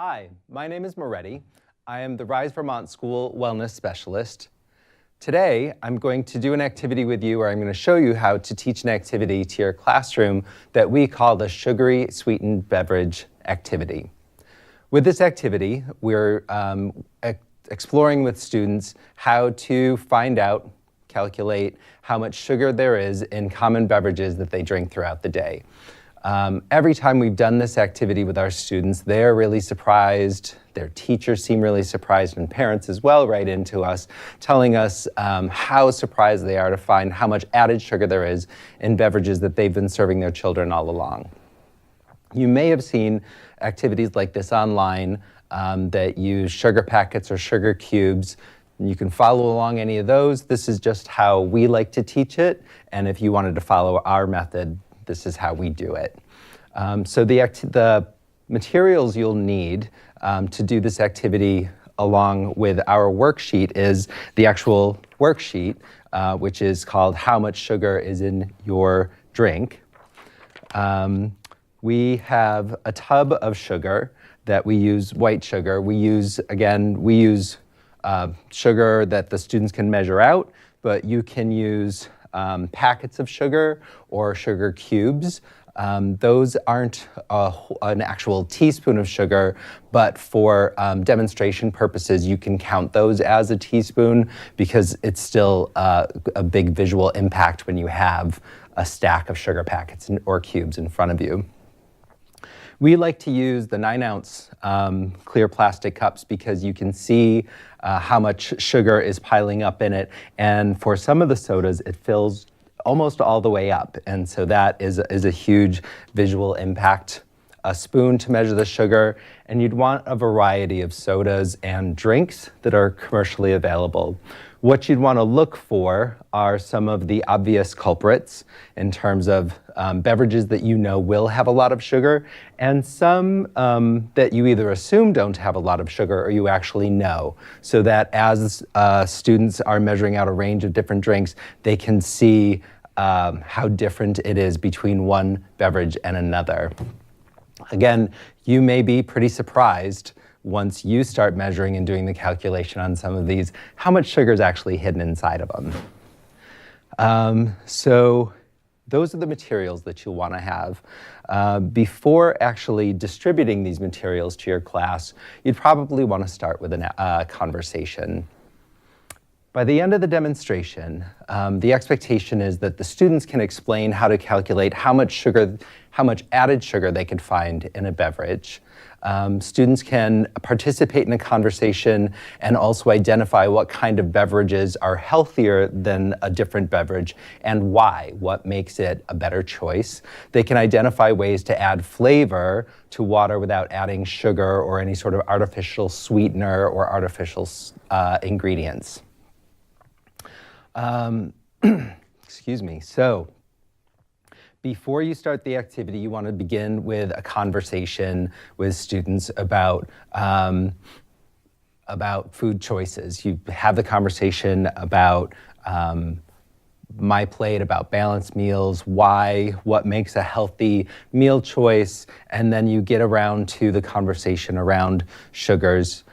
Hi, my name is Moretti. I am the Rise Vermont School Wellness Specialist. Today, I'm going to do an activity with you, or I'm going to show you how to teach an activity to your classroom that we call the Sugary Sweetened Beverage activity. With this activity, we're exploring with students how to find out, calculate how much sugar there is in common beverages that they drink throughout the day. Every time we've done this activity with our students, they're really surprised, their teachers seem really surprised, and parents as well write into us, telling us how surprised they are to find how much added sugar there is in beverages that they've been serving their children all along. You may have seen activities like this online that use sugar packets or sugar cubes. You can follow along any of those. This is just how we like to teach it, and if you wanted to follow our method, this is how we do it. So the materials you'll need to do this activity along with our worksheet is the actual worksheet, which is called How Much Sugar is in Your Drink. We have a tub of sugar that we use, white sugar. We use sugar that the students can measure out, but you can use packets of sugar or sugar cubes. Those aren't an actual teaspoon of sugar, but for demonstration purposes, you can count those as a teaspoon because it's still a big visual impact when you have a stack of sugar packets or cubes in front of you. We like to use the 9-ounce clear plastic cups because you can see how much sugar is piling up in it. And for some of the sodas, it fills almost all the way up. And so that is a huge visual impact. A spoon to measure the sugar, and you'd want a variety of sodas and drinks that are commercially available. What you'd want to look for are some of the obvious culprits in terms of beverages that you know will have a lot of sugar, and some that you either assume don't have a lot of sugar or you actually know, so that as students are measuring out a range of different drinks, they can see how different it is between one beverage and another. Again, you may be pretty surprised once you start measuring and doing the calculation on some of these, how much sugar is actually hidden inside of them. So those are the materials that you'll want to have. Before actually distributing these materials to your class, you'd probably want to start with a conversation. By the end of the demonstration, the expectation is that the students can explain how to calculate how much added sugar they could find in a beverage. Students can participate in a conversation and also identify what kind of beverages are healthier than a different beverage and why, what makes it a better choice. They can identify ways to add flavor to water without adding sugar or any sort of artificial sweetener or artificial ingredients. Excuse me. So before you start the activity, you want to begin with a conversation with students about food choices. You have the conversation about my plate, about balanced meals, why, what makes a healthy meal choice, and then you get around to the conversation around sugars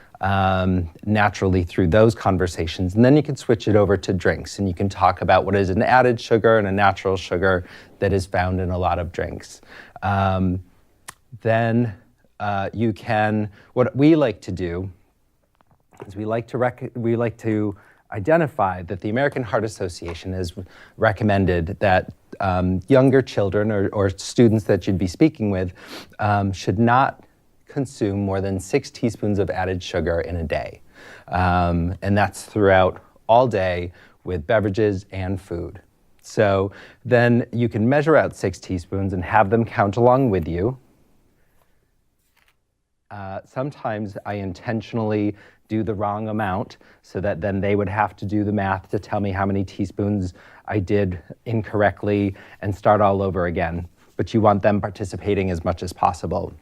naturally through those conversations. And then you can switch it over to drinks, and you can talk about what is an added sugar and a natural sugar that is found in a lot of drinks. Then you can, what we like to do is we like to identify that the American Heart Association has recommended that younger children or students that you'd be speaking with should not consume more than 6 teaspoons of added sugar in a day. And that's throughout all day with beverages and food. So then you can measure out 6 teaspoons and have them count along with you. Sometimes I intentionally do the wrong amount so that then they would have to do the math to tell me how many teaspoons I did incorrectly and start all over again. But you want them participating as much as possible.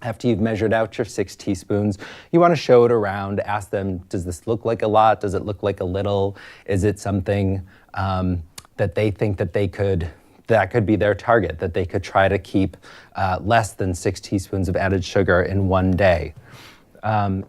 After you've measured out your 6 teaspoons, you want to show it around, ask them, does this look like a lot? Does it look like a little? Is it something that they think that they could that could be their target, that they could try to keep less than 6 teaspoons of added sugar in one day.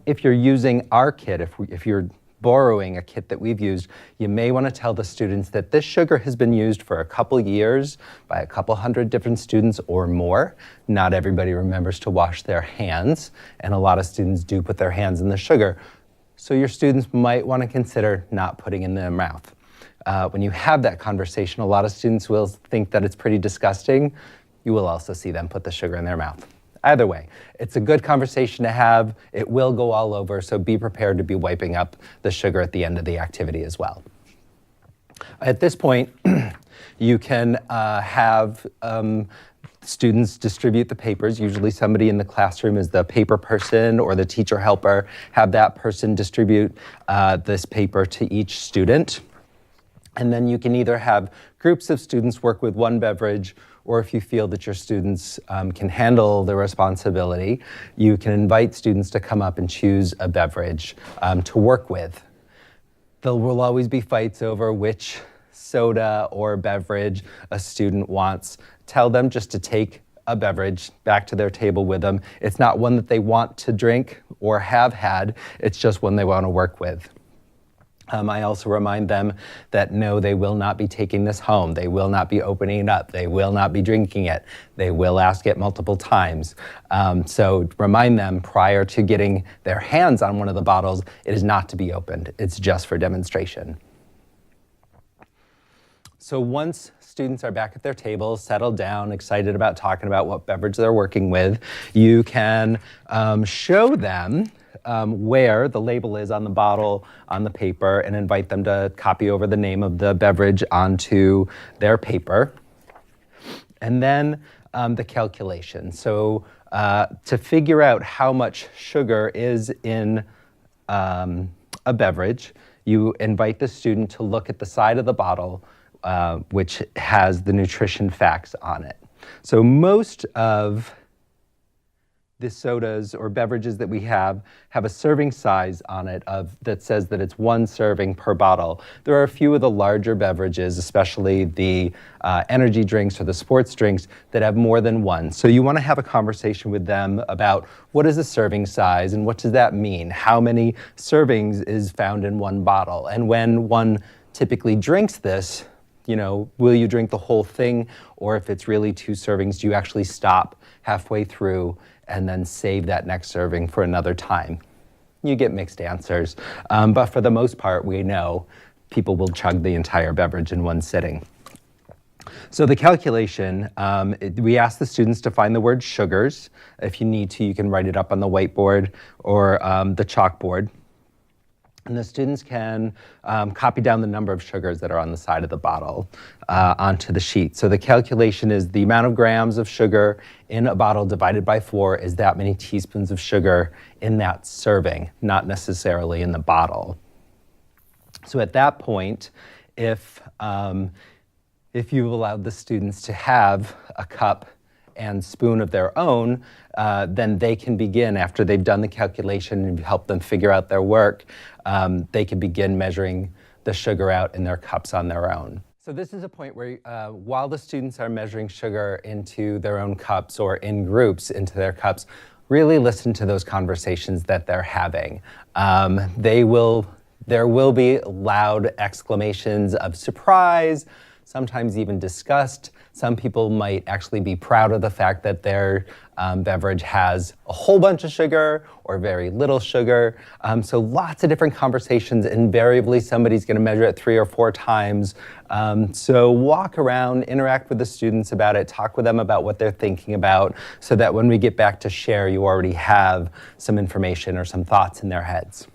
If you're using our kit, if you're borrowing a kit that we've used, you may want to tell the students that this sugar has been used for a couple years by a couple hundred different students or more. Not everybody remembers to wash their hands, and a lot of students do put their hands in the sugar. So your students might want to consider not putting it in their mouth. When you have that conversation, a lot of students will think that it's pretty disgusting. You will also see them put the sugar in their mouth. Either way, it's a good conversation to have. It will go all over, so be prepared to be wiping up the sugar at the end of the activity as well. At this point, you can have students distribute the papers. Usually somebody in the classroom is the paper person or the teacher helper. Have that person distribute this paper to each student. And then you can either have groups of students work with one beverage, or if you feel that your students can handle the responsibility, you can invite students to come up and choose a beverage to work with. There will always be fights over which soda or beverage a student wants. Tell them just to take a beverage back to their table with them. It's not one that they want to drink or have had, it's just one they want to work with. I also remind them that no, they will not be taking this home. They will not be opening it up. They will not be drinking it. They will ask it multiple times. So remind them prior to getting their hands on one of the bottles, it is not to be opened. It's just for demonstration. So once students are back at their tables, settled down, excited about talking about what beverage they're working with, you can show them where the label is on the bottle, on the paper, and invite them to copy over the name of the beverage onto their paper. And then the calculation. So to figure out how much sugar is in a beverage, you invite the student to look at the side of the bottle, which has the nutrition facts on it. So most of the sodas or beverages that we have a serving size on it that says that it's 1 serving per bottle. There are a few of the larger beverages, especially the energy drinks or the sports drinks, that have more than 1. So you want to have a conversation with them about what is a serving size and what does that mean? How many servings is found in 1 bottle? And when one typically drinks this, will you drink the whole thing? Or if it's really 2 servings, do you actually stop halfway through and then save that next serving for another time? You get mixed answers. But for the most part, we know people will chug the entire beverage in one sitting. So the calculation, we ask the students to find the word sugars. If you need to, you can write it up on the whiteboard or the chalkboard. And the students can copy down the number of sugars that are on the side of the bottle onto the sheet. So the calculation is the amount of grams of sugar in a bottle divided by 4 is that many teaspoons of sugar in that serving, not necessarily in the bottle. So at that point, if you've allowed the students to have a cup and spoon of their own, then they can begin, after they've done the calculation and help them figure out their work, they can begin measuring the sugar out in their cups on their own. So this is a point where while the students are measuring sugar into their own cups or in groups into their cups, really listen to those conversations that they're having. There will be loud exclamations of surprise, sometimes even disgust. Some people might actually be proud of the fact that their beverage has a whole bunch of sugar or very little sugar. So lots of different conversations. Invariably, somebody's going to measure it 3 or 4 times. So walk around, interact with the students about it, talk with them about what they're thinking about, so that when we get back to share, you already have some information or some thoughts in their heads.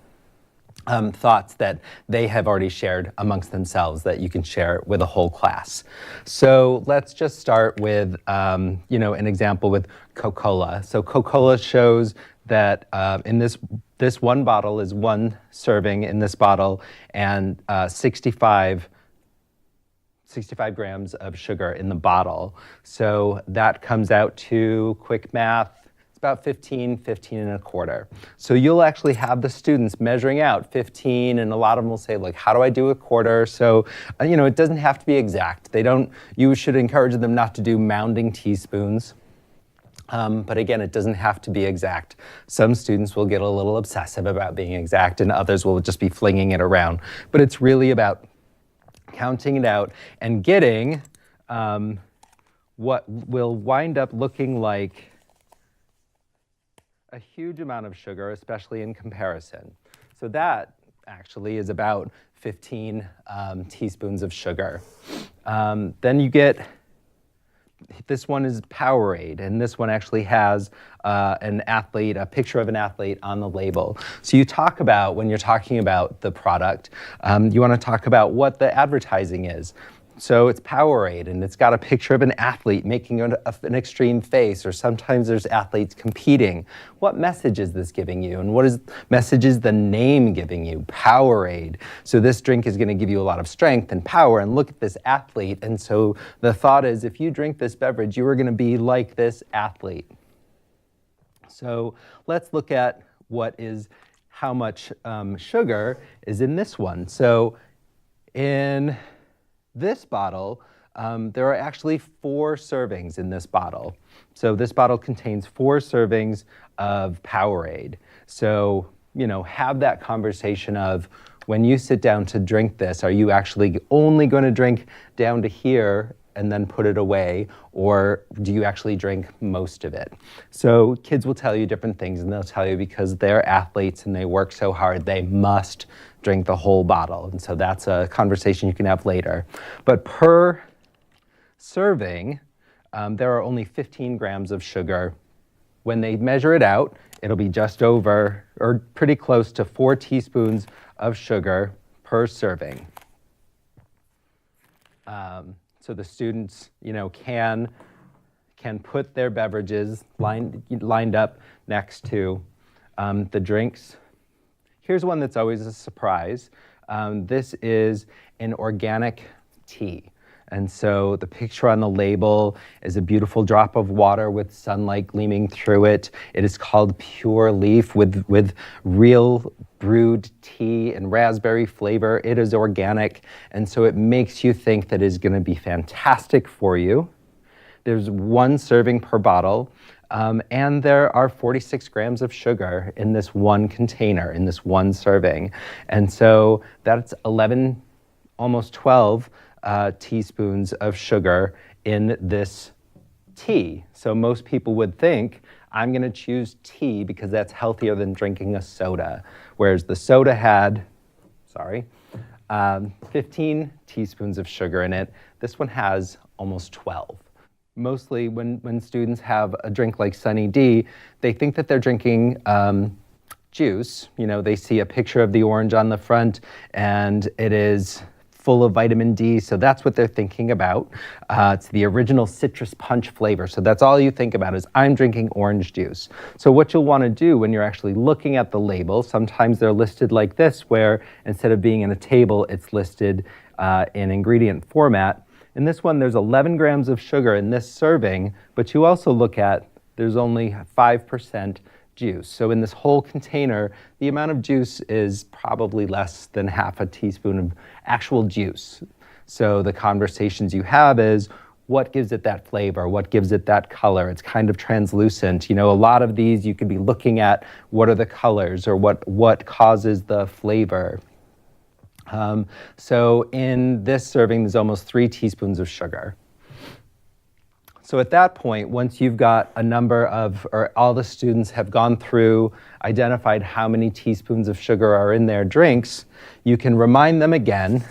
Thoughts that they have already shared amongst themselves that you can share with a whole class. So let's just start with, an example with Coca-Cola. So Coca-Cola shows that in this one bottle is 1 serving in this bottle and 65 grams of sugar in the bottle. So that comes out to, quick math, it's about 15, 15 and a quarter. So you'll actually have the students measuring out 15, and a lot of them will say, like, how do I do a quarter? So, it doesn't have to be exact. You should encourage them not to do mounding teaspoons. But again, it doesn't have to be exact. Some students will get a little obsessive about being exact, and others will just be flinging it around. But it's really about counting it out and getting what will wind up looking like a huge amount of sugar, especially in comparison. So that actually is about 15 teaspoons of sugar. Then you get, this one is Powerade, and this one actually has a picture of an athlete on the label. So you talk about, when you're talking about the product, you want to talk about what the advertising is. So it's Powerade, and it's got a picture of an athlete making an extreme face, or sometimes there's athletes competing. What message is this giving you? And what message is the name giving you? Powerade. So this drink is going to give you a lot of strength and power, and look at this athlete. And so the thought is, if you drink this beverage, you are going to be like this athlete. So let's look at how much sugar is in this one. So in this bottle, there are actually 4 servings in this bottle. So this bottle contains 4 servings of Powerade. So, have that conversation of, when you sit down to drink this, are you actually only going to drink down to here and then put it away, or do you actually drink most of it? So kids will tell you different things, and they'll tell you because they're athletes and they work so hard, they must drink the whole bottle. And so that's a conversation you can have later. But per serving, there are only 15 grams of sugar. When they measure it out, it'll be just over, or pretty close to 4 teaspoons of sugar per serving. So the students, can put their beverages lined up next to the drinks. Here's one that's always a surprise. This is an organic tea. And so the picture on the label is a beautiful drop of water with sunlight gleaming through it. It is called Pure Leaf with real brewed tea and raspberry flavor. It is organic, and so it makes you think that it is going to be fantastic for you. There's 1 serving per bottle, and there are 46 grams of sugar in this one container, in this one serving. And so that's 11, almost 12 teaspoons of sugar in this tea. So most people would think, I'm going to choose tea because that's healthier than drinking a soda. Whereas the soda had, 15 teaspoons of sugar in it. This one has almost 12. Mostly when students have a drink like Sunny D, they think that they're drinking juice. They see a picture of the orange on the front, and it is full of vitamin D, so that's what they're thinking about. It's the original citrus punch flavor, so that's all you think about is, I'm drinking orange juice. So what you'll want to do when you're actually looking at the label, sometimes they're listed like this, where instead of being in a table, it's listed in ingredient format. In this one, there's 11 grams of sugar in this serving, but you also look at, there's only 5% juice. So in this whole container, the amount of juice is probably less than half a teaspoon of actual juice. So the conversations you have is, what gives it that flavor? What gives it that color? It's kind of translucent. A lot of these you could be looking at, what are the colors, or what causes the flavor? So in this serving, there's almost 3 teaspoons of sugar. So at that point, once you've got a number of, or all the students have gone through, identified how many teaspoons of sugar are in their drinks, you can remind them again.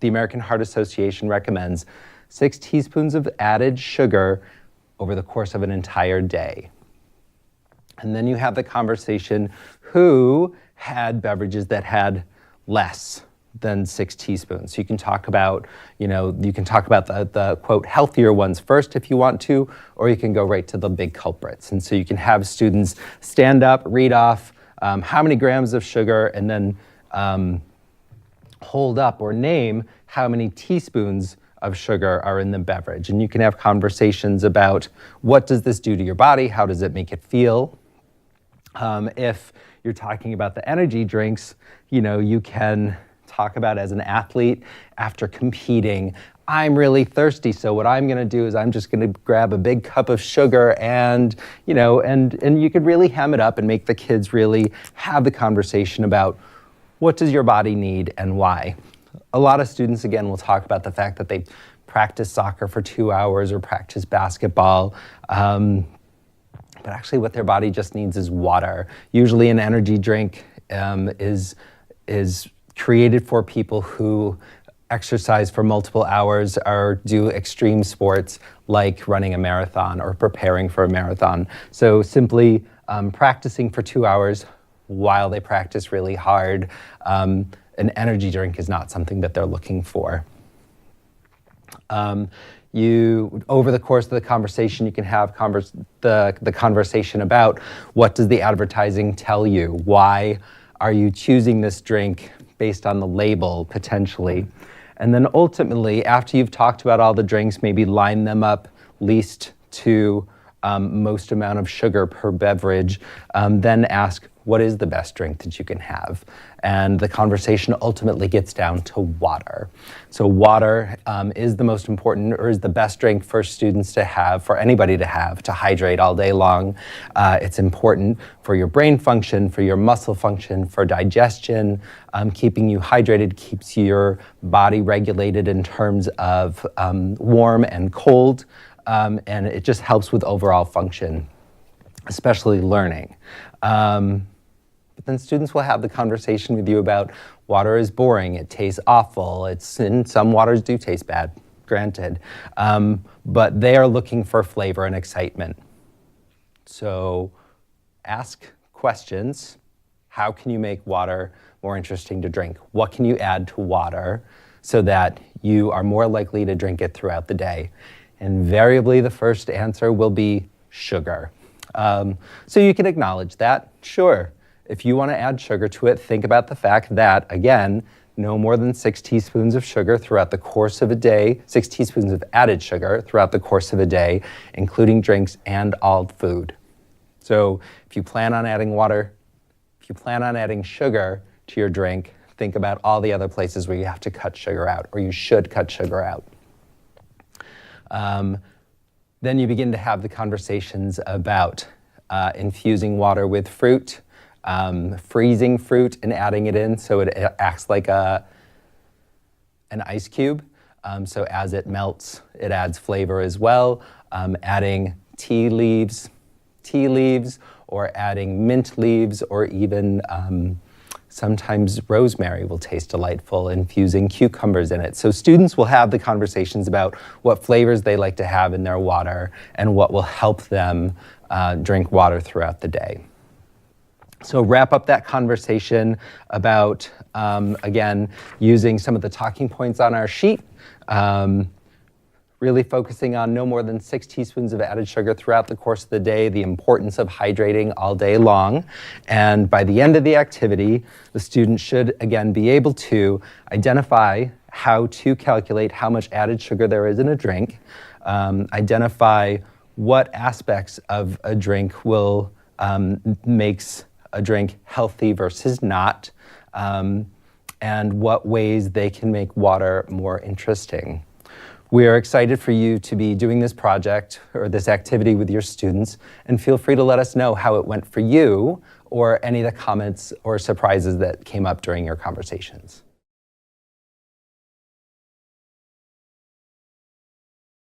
The American Heart Association recommends 6 teaspoons of added sugar over the course of an entire day. And then you have the conversation, who had beverages that had less than 6 teaspoons. So you can talk about, the quote, healthier ones first if you want to, or you can go right to the big culprits. And so you can have students stand up, read off how many grams of sugar, and then hold up or name how many teaspoons of sugar are in the beverage. And you can have conversations about what does this do to your body? How does it make it feel? If you're talking about the energy drinks, you can talk about as an athlete after competing, I'm really thirsty, so what I'm going to do is I'm just going to grab a big cup of sugar and you could really hem it up and make the kids really have the conversation about what does your body need and why. A lot of students, again, will talk about the fact that they practice soccer for 2 hours or practice basketball, but actually what their body just needs is water. Usually an energy drink is created for people who exercise for multiple hours or do extreme sports like running a marathon or preparing for a marathon. So simply practicing for 2 hours while they practice really hard, an energy drink is not something that they're looking for. Over the course of the conversation, you can have the conversation about what does the advertising tell you? Why are you choosing this drink based on the label, potentially? And then ultimately, after you've talked about all the drinks, maybe line them up least to most amount of sugar per beverage, then ask, what is the best drink that you can have? And the conversation ultimately gets down to water. So water is the most important, or is the best drink for students to have, for anybody to have, to hydrate all day long. It's important for your brain function, for your muscle function, for digestion. Keeping you hydrated keeps your body regulated in terms of warm and cold, and it just helps with overall function, especially learning. But then students will have the conversation with you about water is boring, it tastes awful, and some waters do taste bad, granted, but they are looking for flavor and excitement. So ask questions. How can you make water more interesting to drink? What can you add to water so that you are more likely to drink it throughout the day? Invariably, the first answer will be sugar. So you can acknowledge that, sure. If you want to add sugar to it, think about the fact that, again, no more than 6 teaspoons of sugar throughout the course of a day, 6 teaspoons of added sugar throughout the course of a day, including drinks and all food. So if you plan on adding water, if you plan on adding sugar to your drink, think about all the other places where you have to cut sugar out, or you should cut sugar out. Then you begin to have the conversations about infusing water with fruit, freezing fruit and adding it in so it acts like an ice cube. So as it melts, it adds flavor as well. Adding tea leaves, or adding mint leaves, or even sometimes rosemary will taste delightful, infusing cucumbers in it. So students will have the conversations about what flavors they like to have in their water and what will help them drink water throughout the day. So wrap up that conversation about, again, using some of the talking points on our sheet, really focusing on no more than 6 teaspoons of added sugar throughout the course of the day, the importance of hydrating all day long. And by the end of the activity, the student should, again, be able to identify how to calculate how much added sugar there is in a drink, identify what aspects of a drink will makes a drink healthy versus not, and what ways they can make water more interesting. We are excited for you to be doing this project or this activity with your students, and feel free to let us know how it went for you or any of the comments or surprises that came up during your conversations.